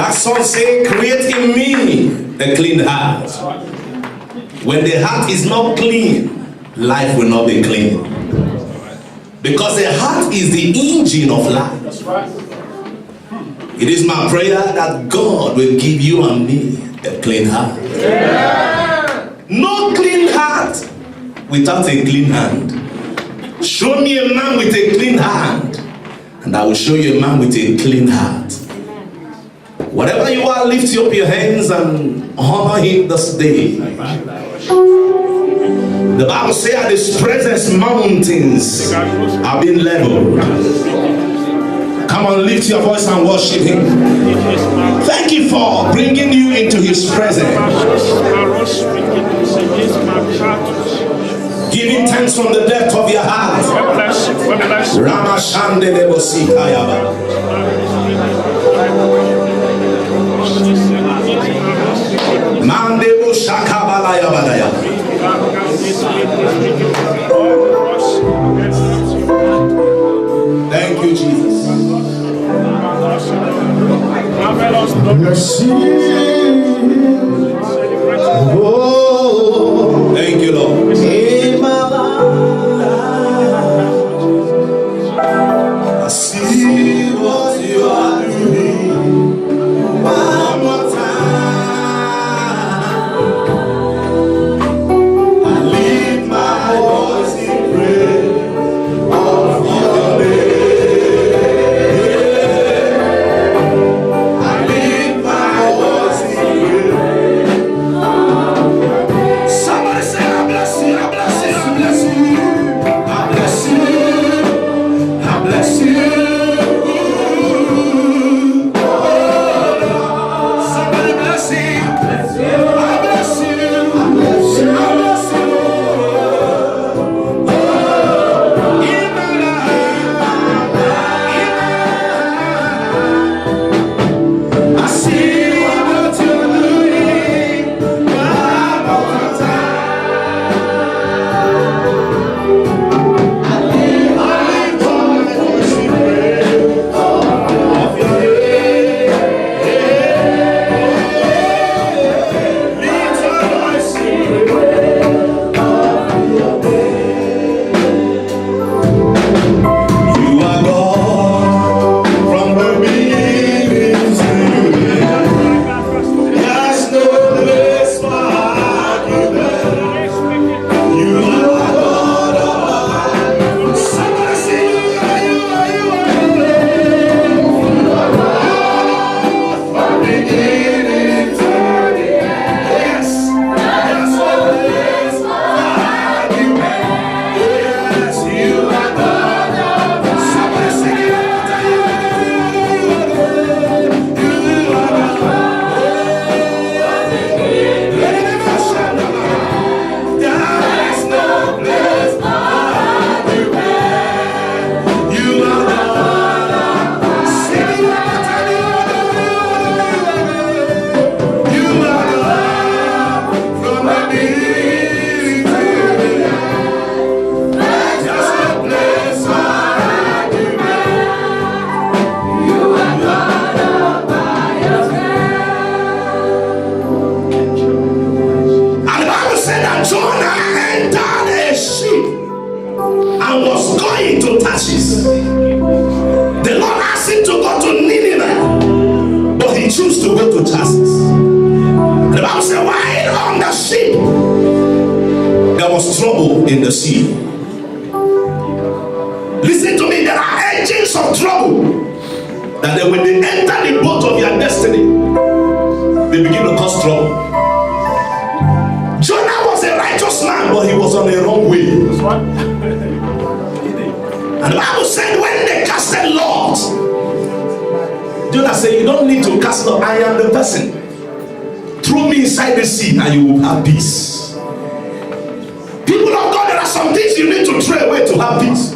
That song says, create in me a clean heart. When the heart is not clean, life will not be clean. Because the heart is the engine of life. It is my prayer that God will give you and me a clean heart. No clean heart without a clean hand. Show me a man with a clean hand, and I will show you a man with a clean heart. Whatever you are, lift up your hands and honor him this day. The Bible says at his presence mountains are being leveled. Come on, lift your voice and worship him. Thank you for bringing you into his presence. Giving thanks from the depth of your heart. Ramashande Nebosi Kayaba. Mandebo Shakabalaya Badaya. Thank you, Jesus. Thank you, Lord. I see what you are doing. One more time. I lift my voice in praise of your name. I lift my voice in praise. Somebody say, I bless you, I bless you, I bless you. I bless you, I bless you. Somebody bless him. I bless you, I bless you, I bless you. In my life, I see what you're doing. One more time. I lift my voice in praise of your name. Lift your voice in praise of your name. You are God from the beginning to the end. There's no place for argument. You are God of all. Somebody say, you are from beginning to the end. Yes, there's no place for argument. Yes, you are God of all. Somebody sing it out. You are And the Bible said that Jonah entered a ship and was going to Tarshish. The Lord asked him to go to Nineveh, but he chose to go to Tarshish. The Bible said while on the ship, there was trouble in the sea. Listen to me, there are agents of trouble that when they enter the boat of your destiny, they begin to cause trouble. Jonah was a righteous man, but he was on the wrong way. And the Bible said when they casted lots, Jonah said, you don't need to cast lot, I am the person. Throw me inside the sea and you will have peace. People of God, there are some things you need to throw away to have peace.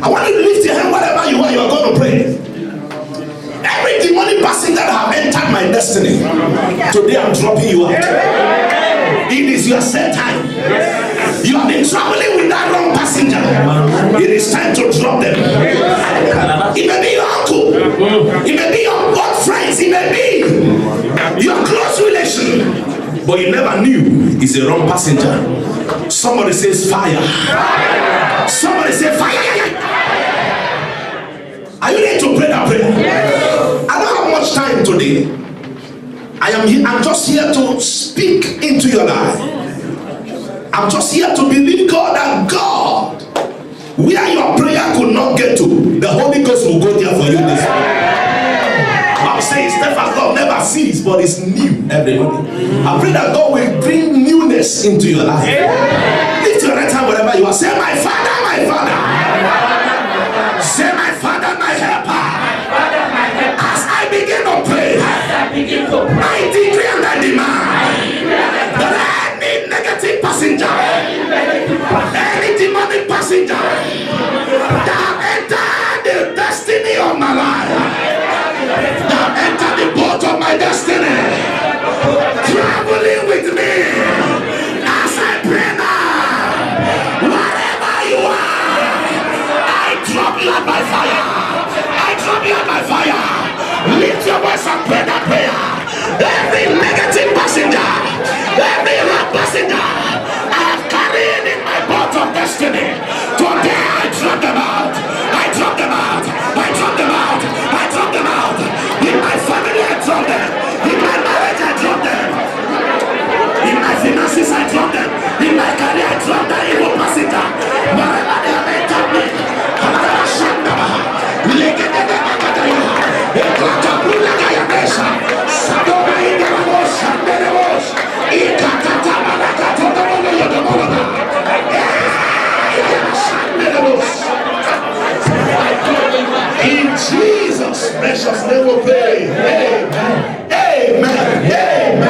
I want you to lift your hand wherever you are going to pray. Every demonic person that have entered my destiny, today I'm dropping you out. It is your set time. You have been traveling with that wrong passenger. It is time to drop them. It may be your uncle. It may be your boyfriend. He may be your close relation, but you never knew he's a wrong passenger. Somebody says fire. Somebody say fire. Are you ready to pray that prayer? I don't have much time today. I'm just here to speak into your life. I'm just here to believe God, that God, where your prayer could not get to, the Holy Ghost will go there for you this morning. I'll say it's never God never sees, but it's new every morning. I pray that God will bring newness into your life. Lift your right hand wherever you are. Say, my Father, my Father. Say, my Father, my helper. As I begin to pray, I decree and I demand that any negative passenger, any demonic passenger that enter the destiny of my life, that enter the boat of my destiny, traveling with me as I pray now, wherever you are, I drop you at my fire. I drop you at my fire. Lift your voice and pray that prayer. Every negative passenger, every wrong passenger I have carried in my boat of destiny, today I drop them out. I drop them out. I drop them out. I drop them out. In my family I drop them. In my marriage I drop them. In my finances I drop them. In my career I drop that evil passenger. Wherever they have entered me, in Jesus' precious name we pray. Amen. Amen.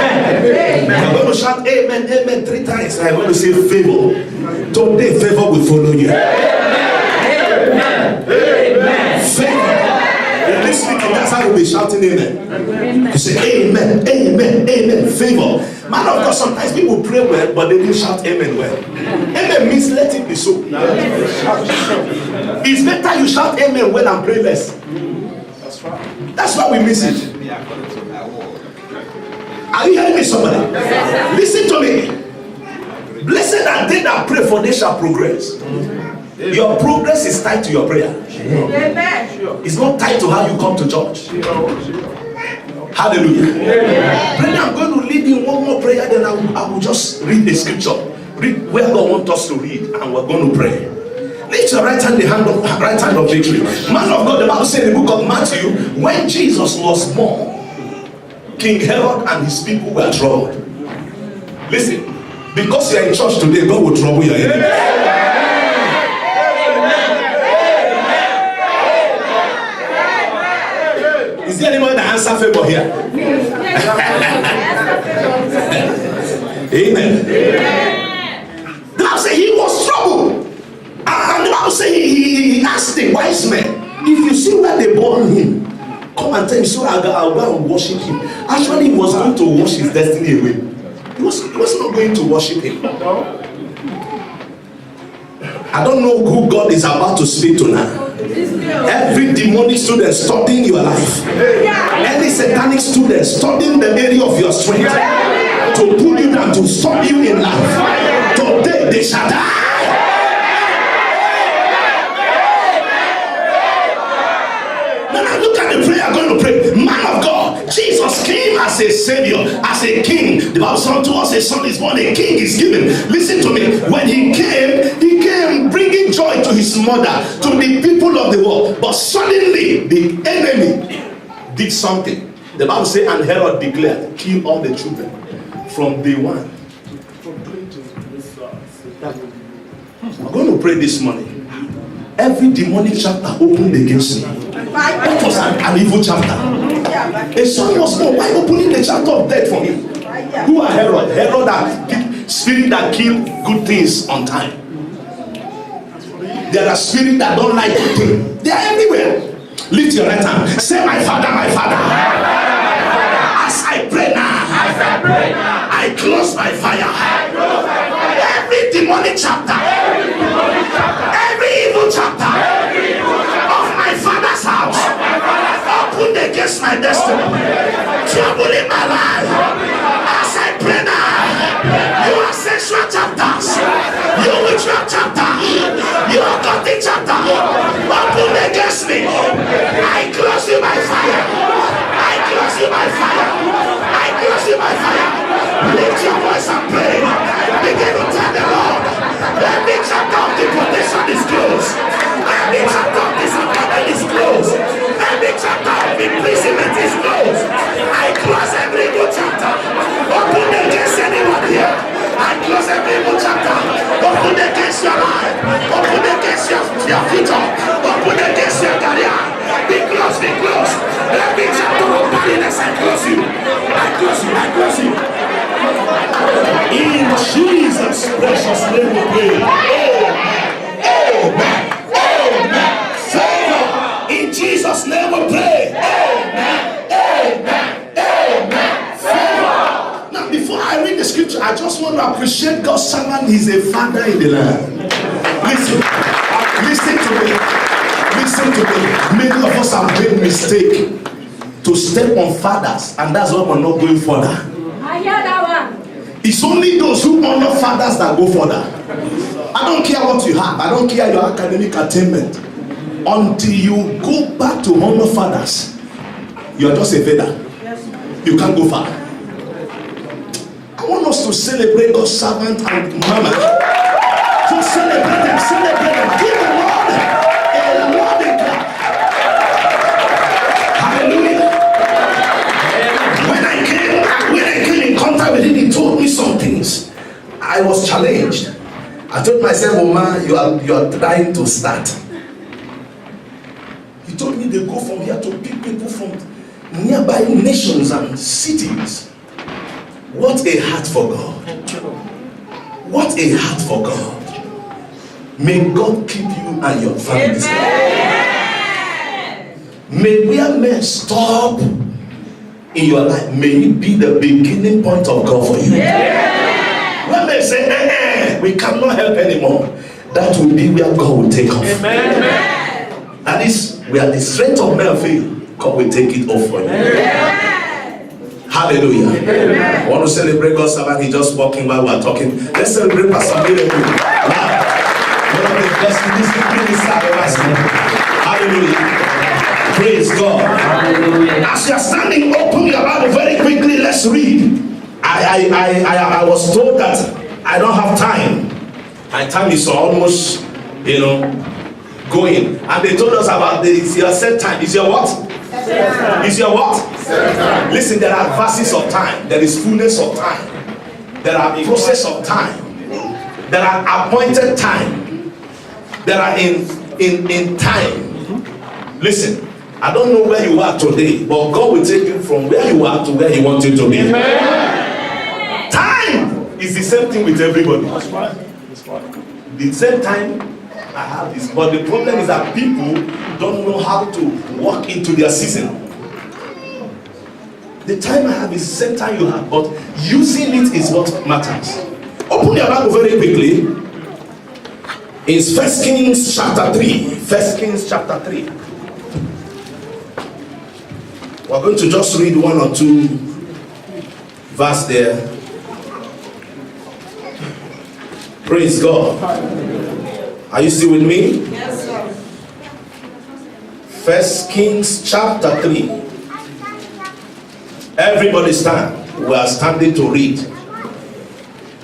Amen. I'm going to shout amen, amen 3 times. I'm going to say favor. Today favor will follow you. Amen. Amen. Favor. In this weekend, that's how we'll be shouting amen. You say amen, amen, amen. Favor. Man of God, sometimes people pray well, but they didn't shout amen well. Amen means let it be so. It's better you shout amen well and pray less. That's why we miss it. Are you hearing me, somebody? Listen to me. Blessed are they that pray, for they shall progress. Your progress is tied to your prayer. It's not tied to how you come to church. Hallelujah. Brother, I'm going to lead in one more prayer, then I will just read the scripture. Read where God wants us to read, and we're going to pray. Lift your right hand, the right hand of victory. Man of God, the Bible says in the book of Matthew, when Jesus was born, King Herod and his people were troubled. Listen, because you're in church today, God will trouble your enemy. Is there anyone that answer favor here? Amen. The Bible says he was troubled. And the Bible says he asked the wise men, if you see where they born him, come and tell me so I'll go and worship him. Actually, he was going to wash his destiny away. He was not going to worship him. I don't know who God is about to speak to now. Every demonic student studying your life, any satanic student studying the area of your strength to pull you down, to stop you in life, today they shall die. Now look at the prayer I'm going to pray. Man of God, Jesus came as a savior, as a king. The Bible says to us, a son is born, a king is given. Listen to me. When he came bringing joy to his mother, to the people of the world. But suddenly the enemy did something. The Bible says, and Herod declared, kill all the children from day one. I'm going to pray this morning. Every demonic chapter opened against me. That was an evil chapter. A son was born. Why opening the chapter of death for me? Who are Herod? Herod are spirit that kill good things on time. There are spirits that don't like good things. They are everywhere. Lift your right hand. Say, my Father, my Father. As I pray now, I close my fire. Every demonic chapter, every evil chapter of my father's house, open against against my destiny, trouble in my life. As I pray now, you are sexual chapters, you witchcraft chapter, you are cutting chapter, open against me. I close you by fire. I close you by fire. I close you by fire. Lift your voice and pray. Begin to tell the Lord. Every chapter of deportation is closed. Every chapter of disappointment is closed. Every chapter of imprisonment is closed. I close every new chapter. Open against anyone here. I close every new chapter. Open against your life. Open against your future. Open against your career. Be close, be close. Every chapter of barrenness, I close you. I close you, I close you. In Jesus' precious name we pray. Amen. Amen. Favor. In Jesus' name we pray. Amen. Amen. Amen. Favor. Now, before I read the scripture, I just want to appreciate God's servant. He's a father in the land. Listen to me. Listen to me. Many of us have made mistake to step on fathers, and that's why we're not going further. It's only those who honor fathers that go further. I don't care what you have. I don't care your academic attainment. Until you go back to honor fathers, you're just a feather. You can't go far. I want us to celebrate God's servant and mama. To celebrate them, celebrate them. Give the Lord a loving clap. Hallelujah. When I came in contact with him, he told me some things. I was challenged. I told myself, oh man, you are trying to start. He told me they go from here to pick people from nearby nations and cities. What a heart for God. What a heart for God. May God keep you and your family. May where men stop in your life, may it be the beginning point of God for you. When they say, we cannot help anymore, that will be where God will take off. That is where the strength of men fail, God will take it off for you. Hallelujah. I want to celebrate God's servant. He's just walking while we're talking. Let's celebrate Pastor Wiener. One of the best ministers I've ever seen. Hallelujah. Praise God. Hallelujah. As you are standing, open your Bible very quickly. Let's read. I was told that I don't have time. My time is almost, going. And they told us about it's your set time. Is your what? Is your what? Listen, there are verses of time. There is fullness of time. There are process of time. There are appointed time. There are in time. Listen, I don't know where you are today, but God will take you from where you are to where He wants you to be. Amen. Time is the same thing with everybody. That's right. The same time I have this, but the problem is that people don't know how to walk into their season. The time I have is the same time you have, but using it is what matters. Open your Bible very quickly. It's 1 Kings chapter 3. 1 Kings chapter 3. We're going to just read one or two verses there. Praise God. Are you still with me? Yes, sir. 1 Kings chapter 3. Everybody stand. We are standing to read.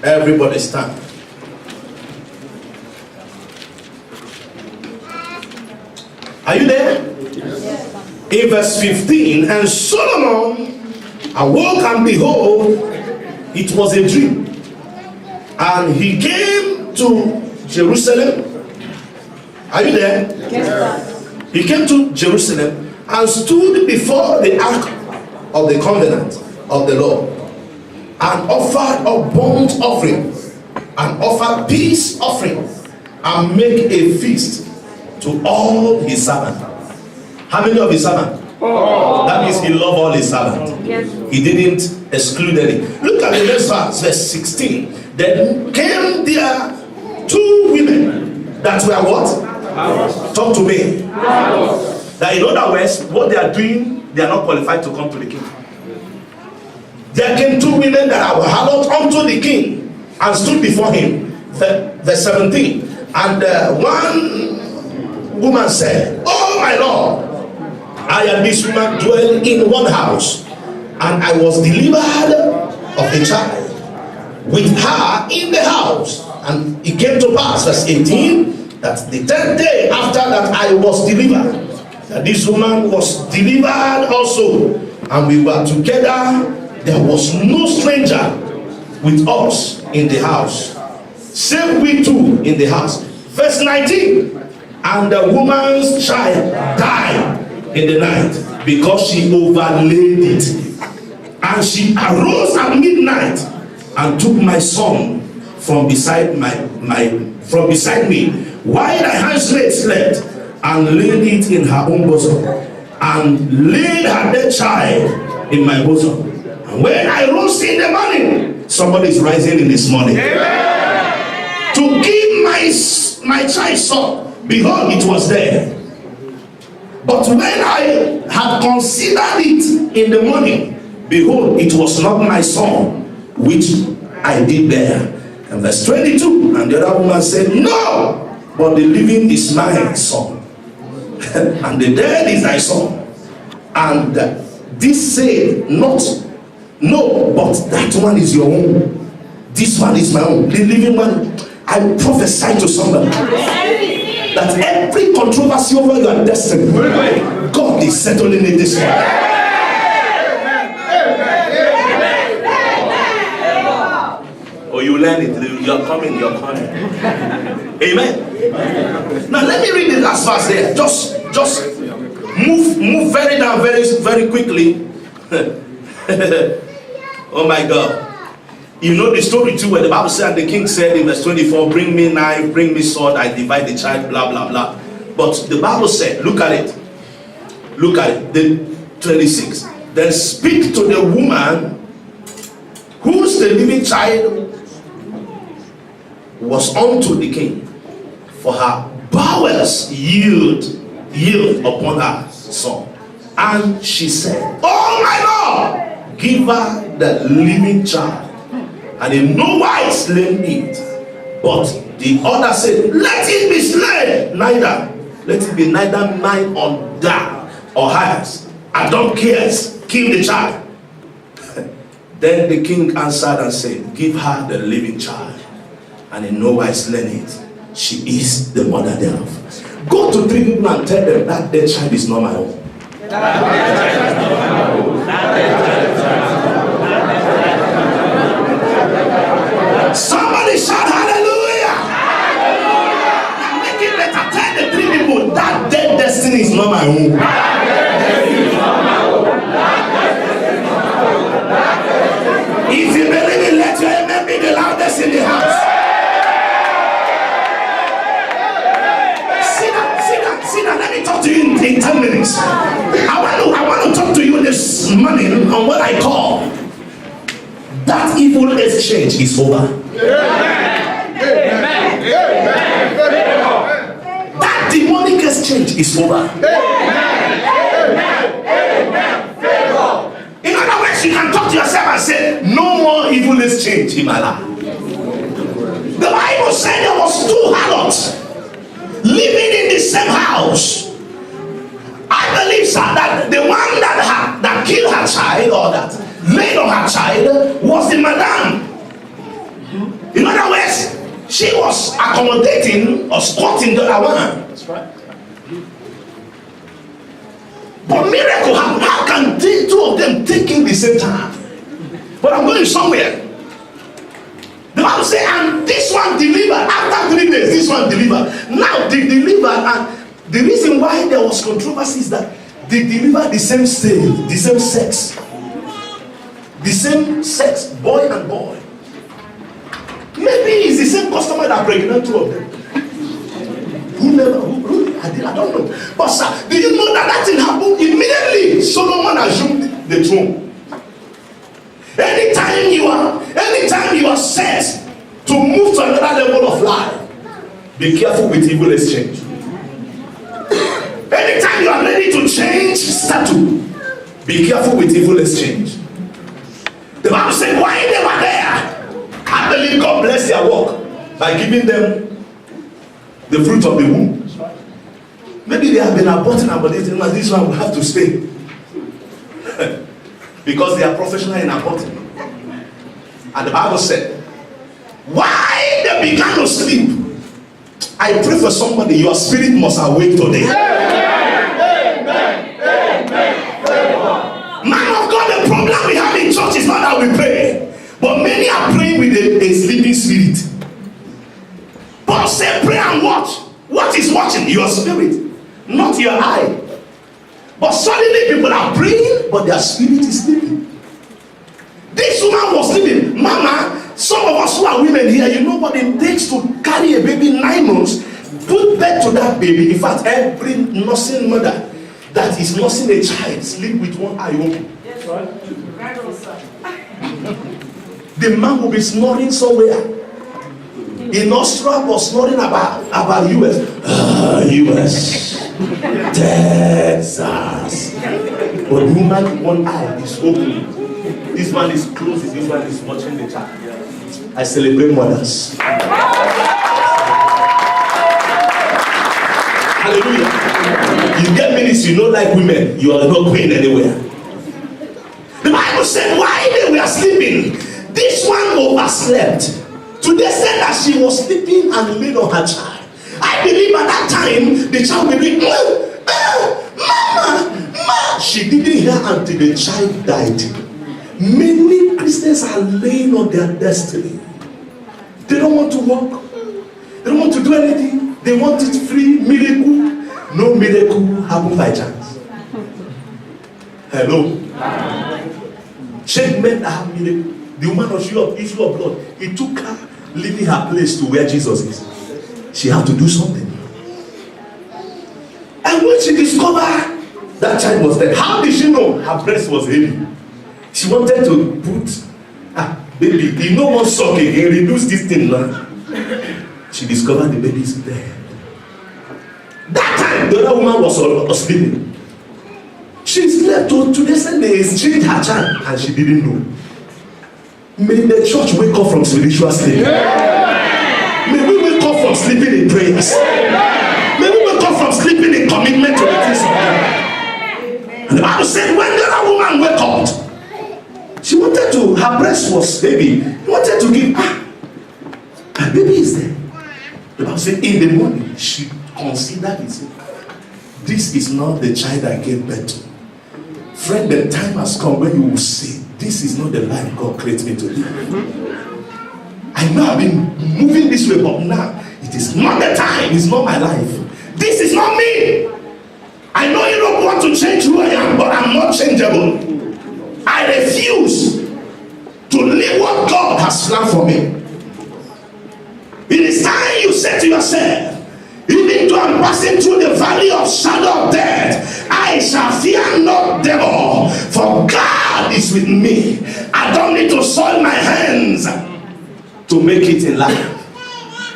Everybody stand. Are you there? Yes. In verse 15, and Solomon awoke, and behold, it was a dream. And he came to Jerusalem. Are you there? Yes. He came to Jerusalem and stood before the ark of the covenant of the Lord, and offered a burnt offering, and offered peace offering, and make a feast to all his servants. How many of his servants? Oh. That means he loved all his servants. Yes. He didn't exclude any. Look at the next verse, verse 16. Then came there two women that were what? Talk to me. That in other words, what they are doing, they are not qualified to come to the king. There came 2 women that are harlot unto the king and stood before him. Verse 17. And one woman said, "Oh my Lord, I and this woman dwell in one house, and I was delivered of a child with her in the house. And it came to pass," verse 18, "that the 10th day after that I was delivered, that this woman was delivered also, and we were together. There was no stranger with us in the house, save we two in the house." Verse 19, "And the woman's child died in the night, because she overlaid it. And she arose at midnight and took my son from beside from beside me, while thy handmaid slept, and laid it in her own bosom, and laid her dead child in my bosom. And when I rose in the morning," somebody is rising in this morning, "to give my child son, behold, it was there. But when I had considered it in the morning, behold, it was not my son which I did bear." And verse 22, "And the other woman said, No, but the living is my son, and the dead is thy son. And this said not, No, but that one is your own. This one is my own. The living one." I prophesy to somebody that every controversy over your destiny, God is settling it this way. Oh, you learn it. You're coming. Amen. Now let me read the last verse there. Just move very down, very quickly. Oh my God. You know the story too, where the Bible said, the king said in verse 24, "Bring me knife, bring me sword, I divide the child," blah blah blah. But the Bible said, look at it, the 26. "Then speak to the woman whose the living child was unto the king, for her bowels yield upon her son. And she said, Oh my Lord, give her the living child, and in no wise slay it. But the other said, Let it be slain, let it be neither mine or thine or hers. I don't care, kill the child." Then the king answered and said, "Give her the living child, and in no wise slay it. She is the mother thereof." Go to 3 people and tell them that their child is not my own. Somebody shout hallelujah. Now make it better. Tell the 3 people that dead destiny is not my own. If you believe it, let your amen be the loudest in the house. Sit down. Let me talk to you in 10 minutes. I want to talk to you this morning on what I call that evil exchange is over. That demonic exchange is over. In other words, you can talk to yourself and say, "No more evil exchange in my life." The Bible said there was 2 harlots living in the same house. I believe, sir, that the one that killed her child, or that laid on her child, was the madam. In other words, she was accommodating or squatting the other one. That's right. But miracle, how can 2 of them take in the same time? But I'm going somewhere. The Bible says, and this one delivered. After 3 days, this one delivered. Now they delivered, and the reason why there was controversy is that they delivered the same stage, the same sex, boy and boy. Maybe it's the same customer that pregnant 2 of them. I don't know. But sir, do you know that thing happened immediately? Solomon assumed the throne. Anytime you are set to move to another level of life, be careful with evil exchange. Anytime you are ready to change, start to be careful with evil exchange. The Bible said, while they were there, I believe God bless their work by giving them the fruit of the womb. Maybe they have been aborting, but this one will have to stay. Because they are professional in aborting. And the Bible said, why they began to sleep, I pray for somebody, your spirit must awake today. Man of God, the problem we have in church is not that we pray, but many are praying with a sleeping spirit. Paul said, pray and watch. What is watching? Your spirit, not your eye. But suddenly people are praying, but their spirit is sleeping. This woman was sleeping. Mama, some of us who are women here, you know what it takes to carry a baby 9 months, put birth to that baby. In fact, every nursing mother that is nursing a child sleep with one eye open. Yes, right? The man will be snoring somewhere. In Australia was snoring about US. US. Texas. But the woman, one eye is open. This one is closed. This one is watching the child. I celebrate mothers. Hallelujah. You get ministry, you don't like women, you are not going anywhere. The Bible said while they were sleeping, this one overslept. To the extent that she was sleeping and laid on her child. I believe at that time the child will be Mama. She didn't hear until the child died. Many Christians are laying on their destiny. They don't want to walk. They don't want to do anything. They want it free, miracle. No miracle happen by chance. Hello. Change men that have miracle. The woman of issue of blood, it took her leaving her place to where Jesus is. She had to do something. And when she discovered that child was dead, how did she know her breast was heavy? She wanted to put, baby, you know what suck again, reduce this thing now. She discovered the baby is dead. That time, the other woman was sleeping. She slept to the same day, changed her child, and she didn't know. May the church wake up from spiritual sleep. May we wake up from sleeping in prayers. May we wake up from sleeping in commitment to the things of God. And the Bible said when the other woman woke up, she wanted to, her breast was heavy. She wanted to give, her baby is there. The Bible said in the morning, she considered it. This is not the child I gave birth to. Friend, the time has come when you will say, this is not the life God created me to live. I know I've been moving this way, but now it is not the time. It's not my life. This is not me. I know you don't want to change who I am, but I'm not changeable. I refuse to live what God has planned for me. It is time you say to yourself, even though I'm passing through the valley of shadow of death, I shall fear no devil, for God is with me. I don't need to soil my hands to make it in life.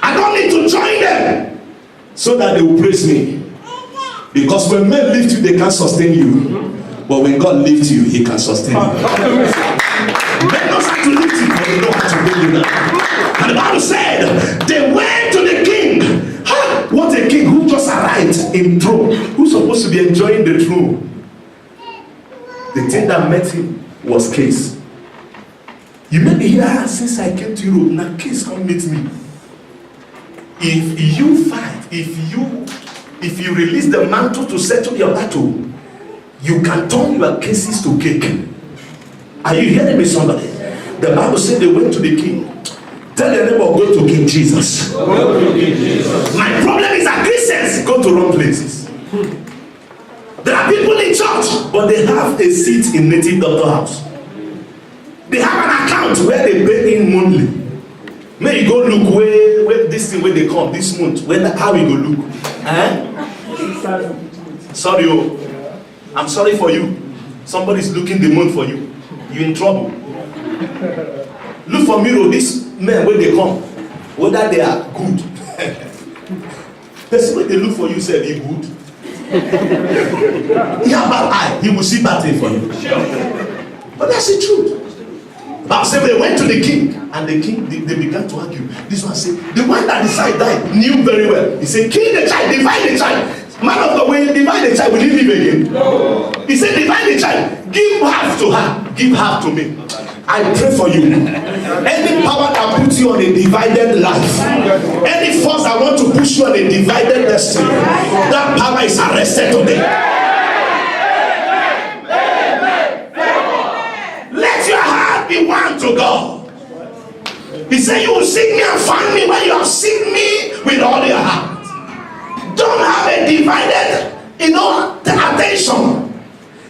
I don't need to join them so that they will praise me. Because when men lift you, they can't sustain you. But when God lifts you, He can sustain you. Men don't have to lift you, but they know how to bring you down. And the Bible said, they went to the king. What a king who just arrived in throne, who's supposed to be enjoying the throne. The thing that met him was case. You may be here since I came to Europe. Now case come meet me. If you fight, if you release the mantle to settle your battle, you can turn your cases to cake. Are you hearing me, somebody? The Bible said they went to the king. Tell your neighbor, go to King Jesus. Go to King Jesus. My problem is that Christians go to wrong places. There are people in church, but they have a seat in native doctor house. They have an account where they pay in monthly. May you go look where this thing where they come this month. How we go look? Sorry, I'm sorry for you. Somebody's looking the month for you. You're in trouble. Look for mirror. This men when they come, whether they are good. That's when they look for you, say, be good. He has bad eye. He will see bad thing for you. But that's the truth. But say they went to the king, and the king they began to argue. This one said, the one that decided died knew very well. He said, kill the child, divide the child. Man of God, when you divide the child, will he live again? No. He said, divide the child, give half to her, give half to me. I pray for you. Any power that puts you on a divided life, any force that want to push you on a divided destiny, that power is arrested today. Let your heart be one to God. He said, you will seek me and find me when you have seen me with all your heart. Don't have a divided, attention.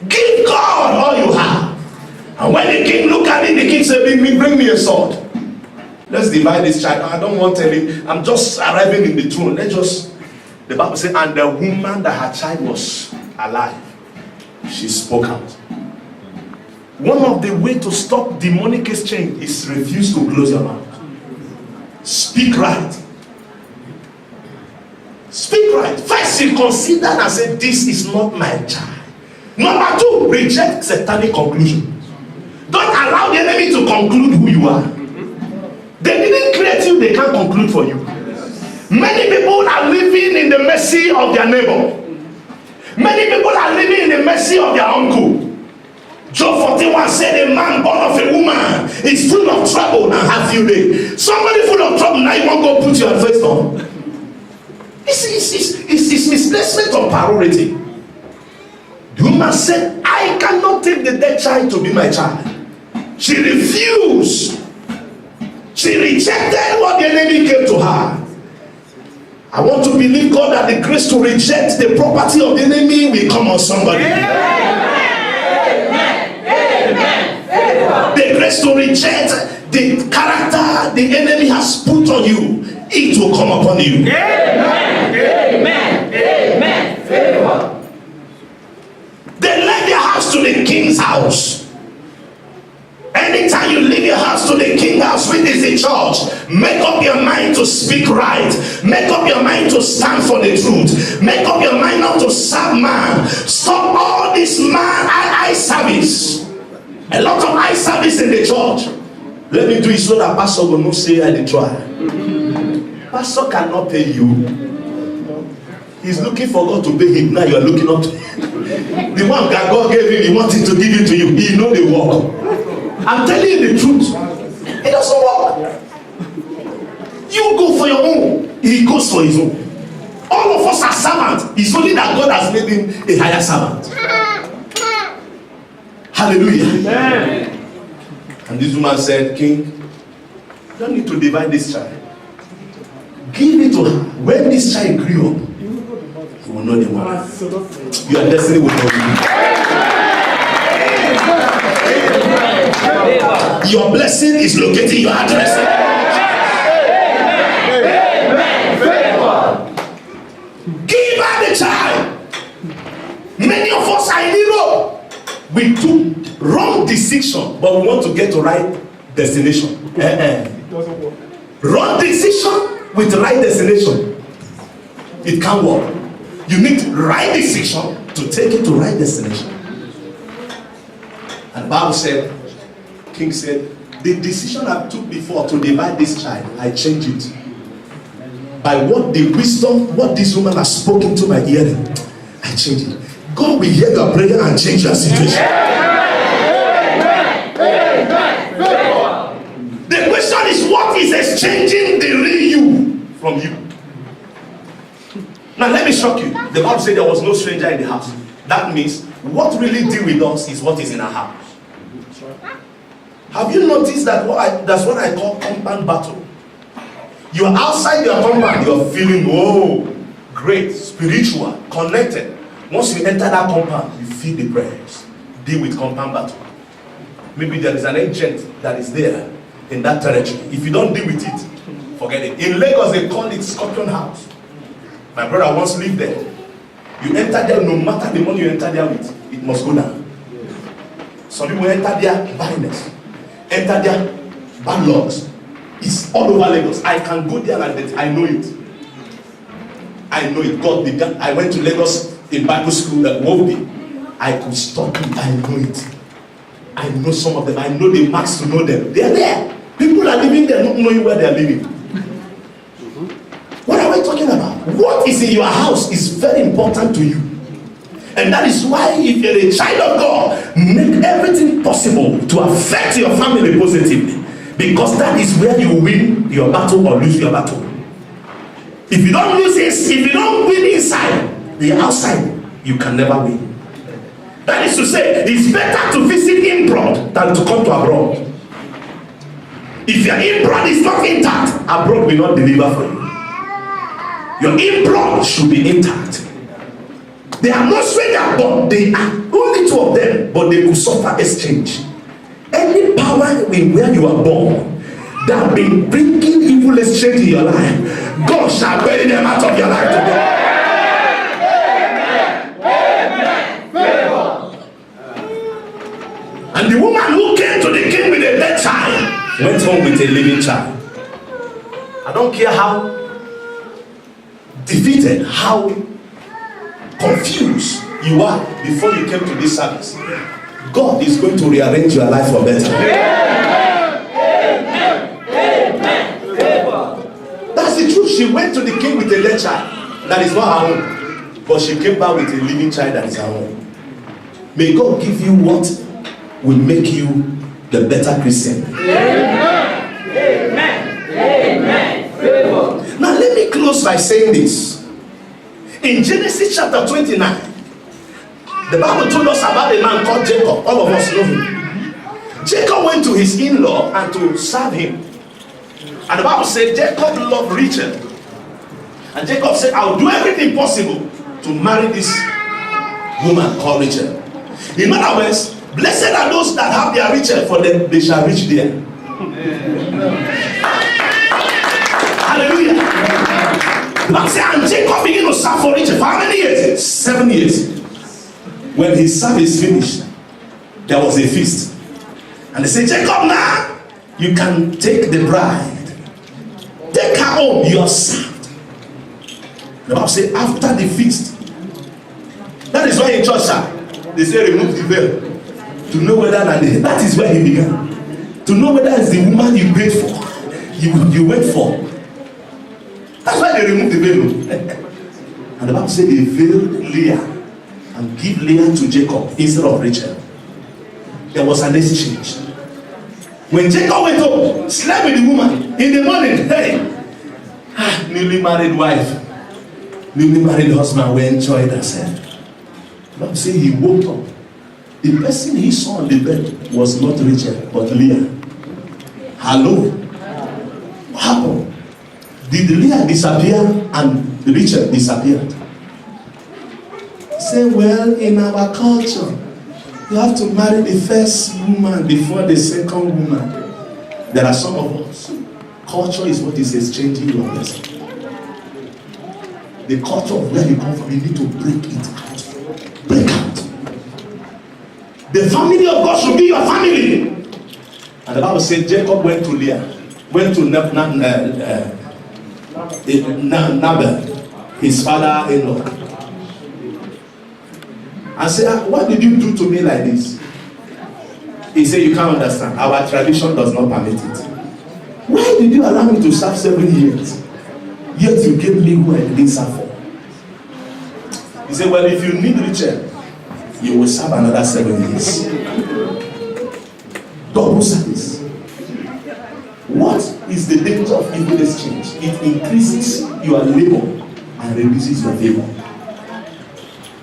Give God all you have. And when the king looked at it, the king said, bring me a sword. Let's divide this child. I don't want any. I'm just arriving in the throne. The Bible says, and the woman that her child was alive, she spoke out. One of the ways to stop demonic exchange is refuse to close your mouth. Speak right. Speak right. First, you consider and say, this is not my child. Number two, reject satanic conclusion. Don't allow the enemy to conclude who you are. They didn't create you, they can't conclude for you. Many people are living in the mercy of their neighbor. Many people are living in the mercy of their uncle. Job 41 said, a man born of a woman is full of trouble and have few days. Somebody full of trouble, now you want to go put your face on. It's misplacement of priority. The woman said, I cannot take the dead child to be my child. She refused. She rejected what the enemy gave to her. I want to believe, God, that the grace to reject the property of the enemy will come on somebody. Amen. The grace to reject the character the enemy has put on you, it will come upon you. Amen. They led their house to the king's house. Anytime you leave your house to the king's house, which is the church, make up your mind to speak right. Make up your mind to stand for the truth. Make up your mind not to serve man. Stop all this man eye service. A lot of eye service in the church. Let me do it so that pastor will not say I did try. Pastor cannot pay you. He's looking for God to pay him. Now you are looking up to him. The one that God gave him, he wanted to give it to you. He know the work. I'm telling you the truth. It doesn't work. You go for your own. He goes for his own. All of us are servants. It's only that God has made him a higher servant. Hallelujah. Amen. And this woman said, King, you don't need to divide this child. Give it to her. When this child grew up, you will know the woman. Your destiny will know you. Your blessing is located in your address. Give her the child. Many of us are in Europe. We took wrong decision, but we want to get to right destination. It doesn't work. Wrong decision with right destination. It can't work. You need right decision to take it to right destination. And the Bible said, King said, the decision I took before to divide this child, I changed it. By what the wisdom, what this woman has spoken to my hearing, I changed it. God will hear your prayer and change your situation. The question is, what is exchanging the real you from you? Now let me shock you. The Bible said there was no stranger in the house. That means what really deal with us is what is in our house. Have you noticed that that's what I call compound battle? You are outside your compound, you are feeling, oh, great, spiritual, connected. Once you enter that compound, you feel the prayers. Deal with compound battle. Maybe there is an agent that is there in that territory. If you don't deal with it, forget it. In Lagos, they call it Scorpion House. My brother once lived there. You enter there, no matter the money you enter there with, it must go down. Some people enter there blindness, enter there bad luck. It's all over Lagos. I can go there and I know it. I know it. God began. I went to Lagos in Bible school at Moby, I could stop it. I know it. I know some of them. I know the marks to know them. They are there. People are living there not knowing where they are living. What are we talking about? What is in your house is very important to you. And that is why if you're a child of God, make everything possible to affect your family positively. Because that is where you win your battle or lose your battle. If you don't lose this, if you don't win inside, the outside, you can never win. That is to say, it's better to visit abroad than to come to abroad. If your abroad is not intact, abroad will not deliver for you. Your abroad should be intact. They are not strangers, but they are only two of them, but they will suffer exchange. Any power where you are born that have been bringing evil exchange in your life, God shall bury them out of your life today. And the woman who came to the king with a dead child went home with a living child. I don't care how defeated, how confused you are before you came to this service. God is going to rearrange your life for better. That's the truth. She went to the king with a dead child that is not her own, but she came back with a living child that is her own. May God give you what will make you the better Christian. Amen. Amen. Amen. Now let me close by saying this. In Genesis chapter 29, the Bible told us about a man called Jacob. All of us know him. Jacob went to his in-law and to serve him. And the Bible said Jacob loved Rachel. And Jacob said, I will do everything possible to marry this woman called Rachel. In other words, blessed are those that have their Rachel, for them they shall reach there. Hallelujah. The Bible said, and Jacob began to serve for Rachel for how many years? 7 years. When his service finished, there was a feast. And they said, Jacob, now you can take the bride. Take her home, you are served. The Bible said, after the feast. That is why in church, they say remove the veil. To know whether that is where he began. To know whether it's the woman you paid for, you wait for. That's why they removed the veil. And the Bible said they veiled Leah and give Leah to Jacob instead of Rachel. There was an exchange. When Jacob went home, slept with the woman in the morning, hey, newly married wife, newly married husband, we enjoyed themselves. The Bible said he woke up. The person he saw on the bed was not Rachel, but Leah. Hello? What happened? Did Leah disappear and Rachel disappeared? Say, well, in our culture, you have to marry the first woman before the second woman. There are some of us. Culture is what is exchanging your blessing. The culture of where you come from, you need to break it out. Break out. The family of God should be your family. And the Bible said Jacob went to Leah, went to Nabal, his father-in-law, and said, what did you do to me like this? He said, you can't understand. Our tradition does not permit it. Why did you allow me to serve 7 years? Yet you gave me who I didn't serve for. He said, well, if you need Rachel, you will serve another 7 years. Double service. What is the danger of evil exchange? It increases your labor and reduces your favor.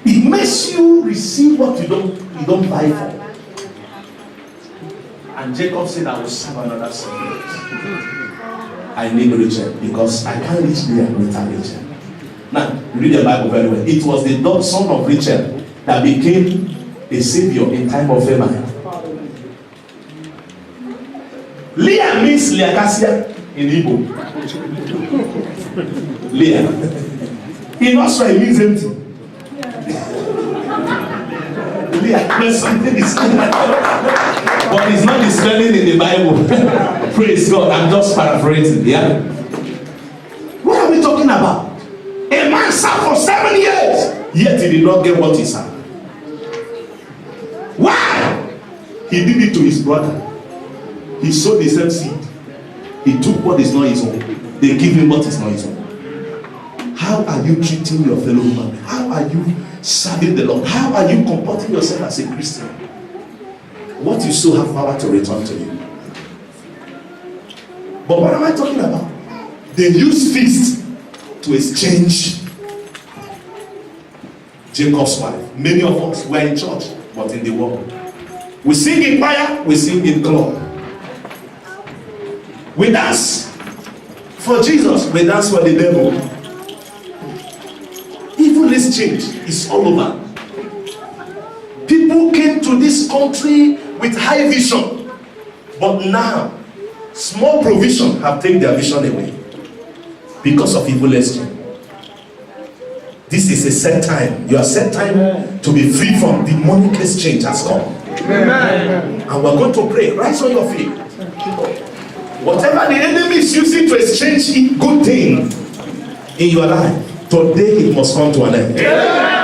It makes you receive what you don't buy for. And Jacob said, I will serve another 7 years. I need Rachel because I can't reach there without Rachel. Now, read the Bible very well. It was the son of Rachel that became a savior in time of famine. Leah means Leacacia in Igbo. Leah. In Austria it means empty. Leah means something is but it's not the spelling in the Bible. Praise God. I'm just paraphrasing. Yeah. What are we talking about? A man served for 7 years. yet he did not get what he had. Why? He did it to his brother. He sowed the same seed. He took what is not his own. They give him what is not his own. How are you treating your fellow man? How are you serving the Lord? How are you comporting yourself as a Christian? What you sow have power to return to you. But what am I talking about? They use feast to exchange Jacob's wife. Many of us were in church, but in the world. We sing in choir, we sing in club. We dance for Jesus, we dance for the devil. Even this change is all over. People came to this country with high vision, but now small provision have taken their vision away because of evil exchange. This is a set time. Your set time to be free from demonic exchange has come. Amen. And we're going to pray. Rise on your feet. Whatever the enemy is using to exchange good thing in your life, today it must come to an end. Amen.